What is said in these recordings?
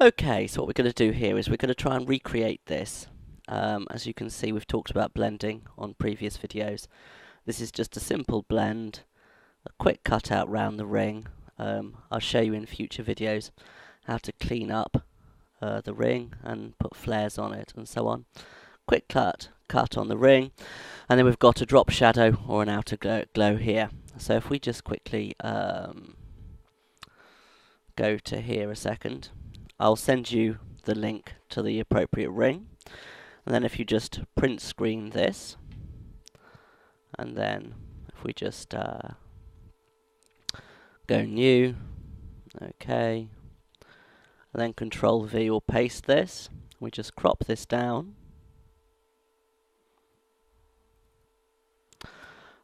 Okay, so what we're going to do here is we're going to try and recreate this. As you can see, we've talked about blending on previous videos. This is just a simple blend, a quick cutout round the ring. I'll show you in future videos how to clean up the ring and put flares on it and so on. Quick cut on the ring, and then we've got a drop shadow or an outer glow here. So if we just quickly go to here a second, I'll send you the link to the appropriate ring, and then if you just print screen this, and then if we just go new, okay, and then Control V will paste this. We just crop this down.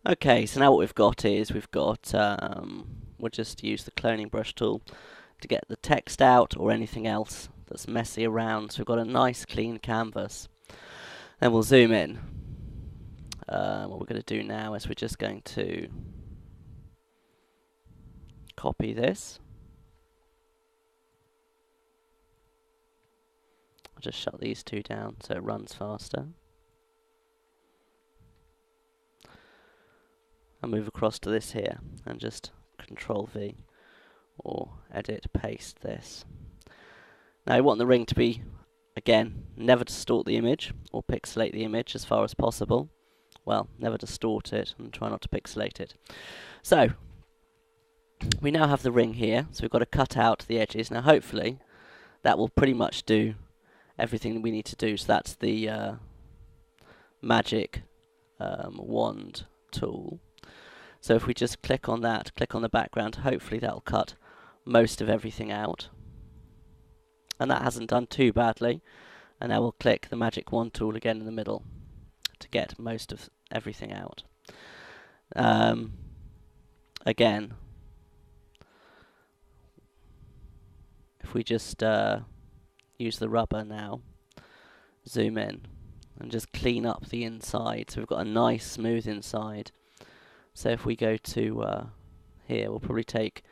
Okay, so now what we've got is we'll just use the cloning brush tool to get the text out or anything else that's messy around. So we've got a nice clean canvas. Then we'll zoom in. What we're going to do now is we're just going to copy this. I'll just shut these two down so it runs faster. And move across to this here and just Control V or edit, paste this. Now we want the ring to be, again, never distort the image or pixelate the image as far as possible. Well, never distort it and try not to pixelate it. So, we now have the ring here, so we've got to cut out the edges. Now hopefully that will pretty much do everything we need to do. So that's the magic wand tool. So if we just click on that, click on the background, hopefully that'll cut most of everything out. And that hasn't done too badly. And now we'll click the magic wand tool again in the middle to get most of everything out. Again, if we just use the rubber now, zoom in and just clean up the inside. So we've got a nice smooth inside. So if we go to here, we'll probably take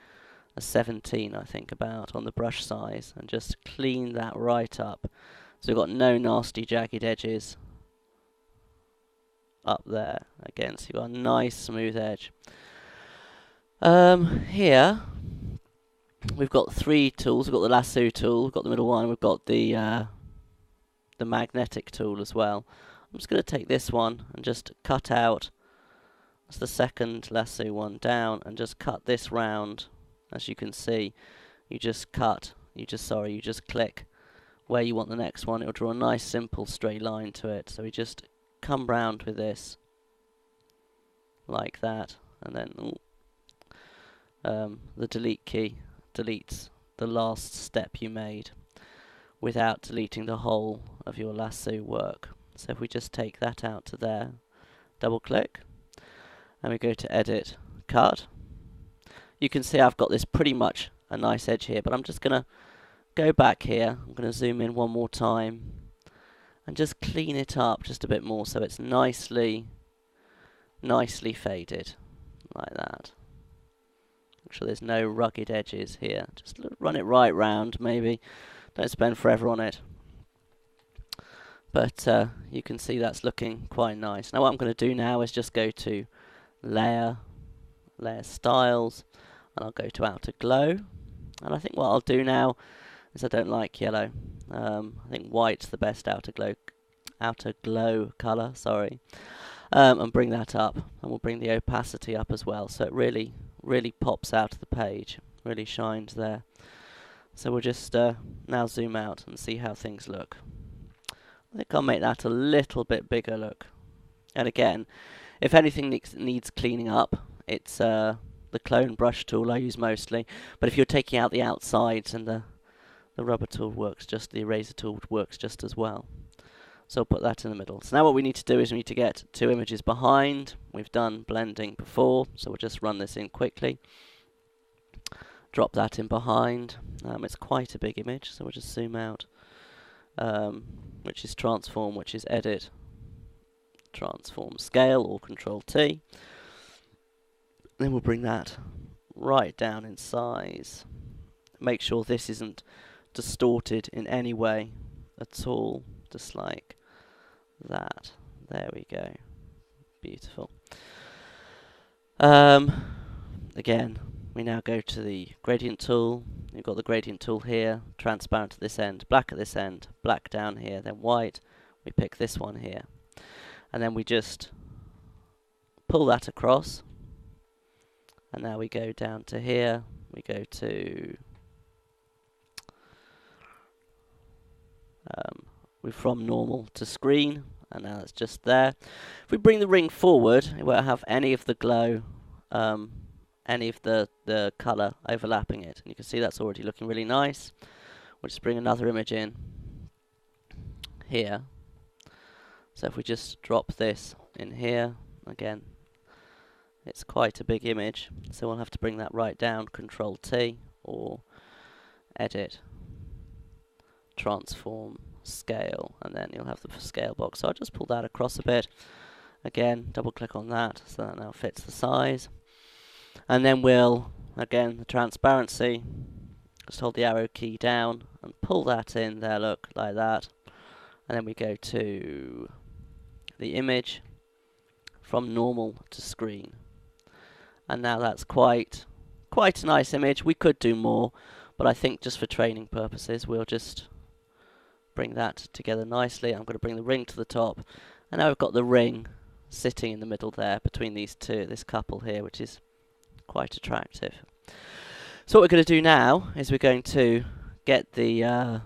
a 17, I think, about on the brush size and just clean that right up. So we've got no nasty jagged edges up there. Again, so you've got a nice smooth edge. Here, we've got three tools. We've got the lasso tool, we've got the middle one, we've got the magnetic tool as well. I'm just going to take this one and just cut out. That's the second lasso one down, and just cut this round. As you can see, you just click where you want the next one. It'll draw a nice simple straight line to it. So we just come round with this like that, and then the delete key deletes the last step you made without deleting the whole of your lasso work. So if we just take that out to there, double click, and we go to edit, cut. You can see I've got this pretty much a nice edge here, but I'm just going to go back here. I'm going to zoom in one more time and just clean it up just a bit more so it's nicely faded like that. Make sure there's no rugged edges here. Just run it right round maybe. Don't spend forever on it. But you can see that's looking quite nice. Now what I'm going to do now is just go to Layer Styles, and I'll go to Outer Glow. And I think what I'll do now is, I don't like yellow. I think white's the best outer glow colour, sorry. And bring that up, and we'll bring the opacity up as well, so it really pops out of the page, really shines there. So we'll just now zoom out and see how things look. I think I'll make that a little bit bigger, look. And again, if anything needs cleaning up, it's the clone brush tool I use mostly. But if you're taking out the outsides, and the rubber tool works just, the eraser tool works just as well. So I'll put that in the middle. So now what we need to do is we need to get two images behind. We've done blending before, so we'll just run this in quickly. Drop that in behind. It's quite a big image, so we'll just zoom out. Which is transform, which is edit, transform scale, or Control T. Then we'll bring that right down in size. Make sure this isn't distorted in any way at all, just like that. There we go. Beautiful. Again, we now go to the gradient tool. You've got the gradient tool here, transparent at this end, black at this end, black down here, then white. We pick this one here. And then we just pull that across. And now we go down to here. We go to... we're from normal to screen. And now it's just there. If we bring the ring forward, it won't have any of the glow, any of the colour overlapping it. And you can see that's already looking really nice. We'll just bring another image in here. So if we just drop this in here, again, it's quite a big image. So we'll have to bring that right down, Control T, or Edit, Transform, Scale, and then you'll have the scale box. So I'll just pull that across a bit. Again, double click on that, so that now fits the size. And then we'll, again, the transparency, just hold the arrow key down and pull that in there, look, like that. And then we go to the image, from normal to screen. And now that's quite a nice image. We could do more, but I think just for training purposes, we'll just bring that together nicely. I'm going to bring the ring to the top. And now we've got the ring sitting in the middle there between these two, this couple here, which is quite attractive. So what we're going to do now is we're going to get the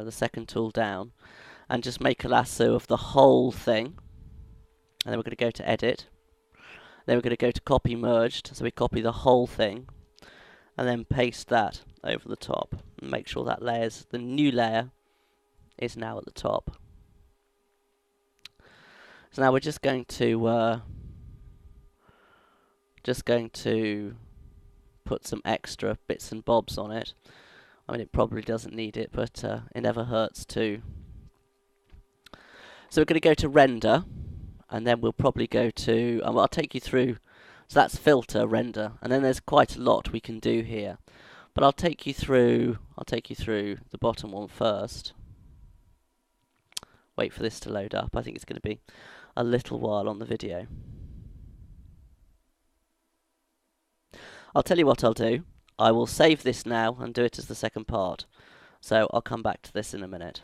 second tool down and just make a lasso of the whole thing. And then we're going to go to Edit. Then we're going to go to Copy Merged, so we copy the whole thing, and then paste that over the top. And make sure that the new layer is now at the top. So now we're just going to put some extra bits and bobs on it. I mean, it probably doesn't need it, but it never hurts to. So we're going to go to Render, and then we'll probably go to, I'll take you through, so that's Filter, Render, and then there's quite a lot we can do here. But I'll take you through the bottom one first. Wait for this to load up. I think it's going to be a little while on the video. I'll tell you what I'll do. I will save this now and do it as the second part. So I'll come back to this in a minute.